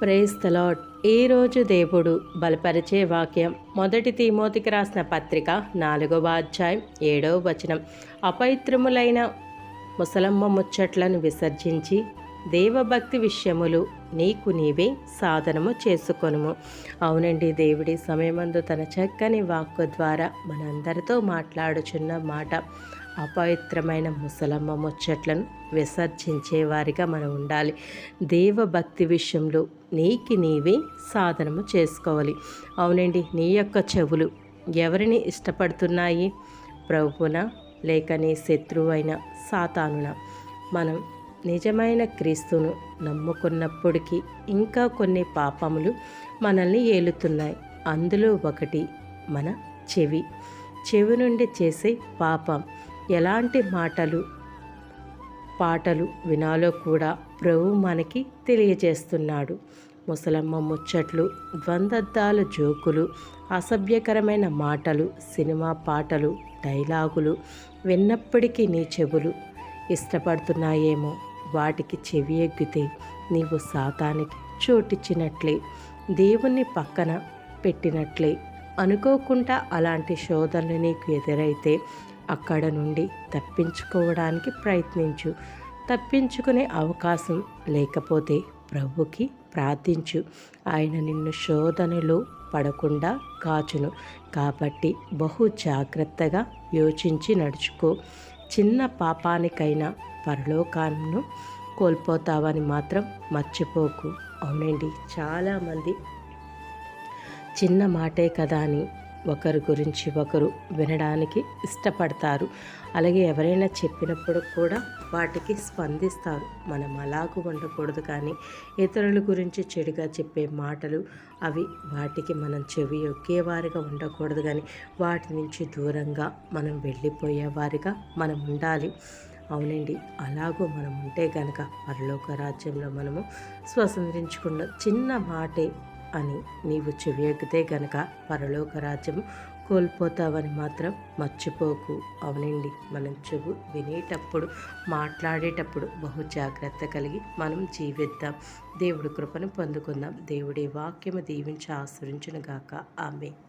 Praise the lord. ఈరోజు దేవుడు బలపరిచే వాక్యం మొదటి తిమోతికి రాసిన పత్రిక 4వ అధ్యాయం 7వ వచనం. అపవిత్రములైన ముసలమ్మ ముచ్చట్లను విసర్జించి దేవభక్తి విషయములు నీకు నీవే సాధనము చేసుకొనుము. అవునండి, దేవుడి సమయమందు తన చక్కని వాక్కు ద్వారా మనందరితో మాట్లాడుచున్న మాట, అపవిత్రమైన ముసలమ్మ ముచ్చట్లను విసర్జించేవారిగా మనం ఉండాలి. దేవభక్తి విషయంలో నీవే సాధనము చేసుకోవాలి. అవునండి, నీ యొక్క చెవులు ఎవరిని ఇష్టపడుతున్నాయి? ప్రభువున లేక నీ శత్రువైన సాతానున? మనం నిజమైన క్రీస్తును నమ్ముకున్నప్పటికీ ఇంకా కొన్ని పాపములు మనల్ని ఏలుతున్నాయి. అందులో ఒకటి మన చెవి నుండి చేసే పాపం. ఎలాంటి పాటలు వినాలో కూడా ప్రభు మనకి తెలియజేస్తున్నాడు. ముసలమ్మ ముచ్చట్లు, ద్వంద్వద్దాల జోకులు, అసభ్యకరమైన మాటలు, సినిమా పాటలు, డైలాగులు విన్నప్పటికీ నీ చెవులు ఇష్టపడుతున్నాయేమో. వాటికి చెవి ఎగ్గితే నీవు సాతానికి చోటిచ్చినట్లే, దేవుణ్ణి పక్కన పెట్టినట్లే. అనుకోకుండా అలాంటి శోధనలు నీకు ఎదురైతే అక్కడ నుండి తప్పించుకోవడానికి ప్రయత్నించు. తప్పించుకునే అవకాశం లేకపోతే ప్రభుకి ప్రార్థించు. ఆయన నిన్ను శోధనలో పడకుండా కాచును. కాబట్టి బహు జాగ్రత్తగా యోచించి నడుచుకో. చిన్న పాపానికైనా పరలోకాన్ని కోల్పోతావని మాత్రం మర్చిపోకు. అవునండి, చాలామంది చిన్న మాటే కదా అని ఒకరి గురించి ఒకరు వినడానికి ఇష్టపడతారు. అలాగే ఎవరైనా చెప్పినప్పుడు కూడా వాటికి స్పందిస్తారు. మనం అలాగూ ఉండకూడదు. కానీ ఇతరుల గురించి చెడుగా చెప్పే మాటలు వాటికి మనం చెవి ఒక్కేవారిగా ఉండకూడదు. కానీ వాటి నుంచి దూరంగా మనం వెళ్ళిపోయేవారిగా మనం ఉండాలి. అవునండి, అలాగూ మనం ఉంటే కనుక పరలోక రాజ్యంలో మనము స్వతంత్రించుకున్న చిన్న మాటే అని నీవు చెవి ఎక్కితే గనక పరలోక రాజ్యము కోల్పోతావని మాత్రం మర్చిపోకు. అవునండి, మనం చెవు వినేటప్పుడు, మాట్లాడేటప్పుడు బహు జాగ్రత్త కలిగి మనం జీవిద్దాం. దేవుడి కృపను పొందుకుందాం. దేవుడి వాక్యము దీవించి ఆశ్రయించును గాక. ఆమేన్.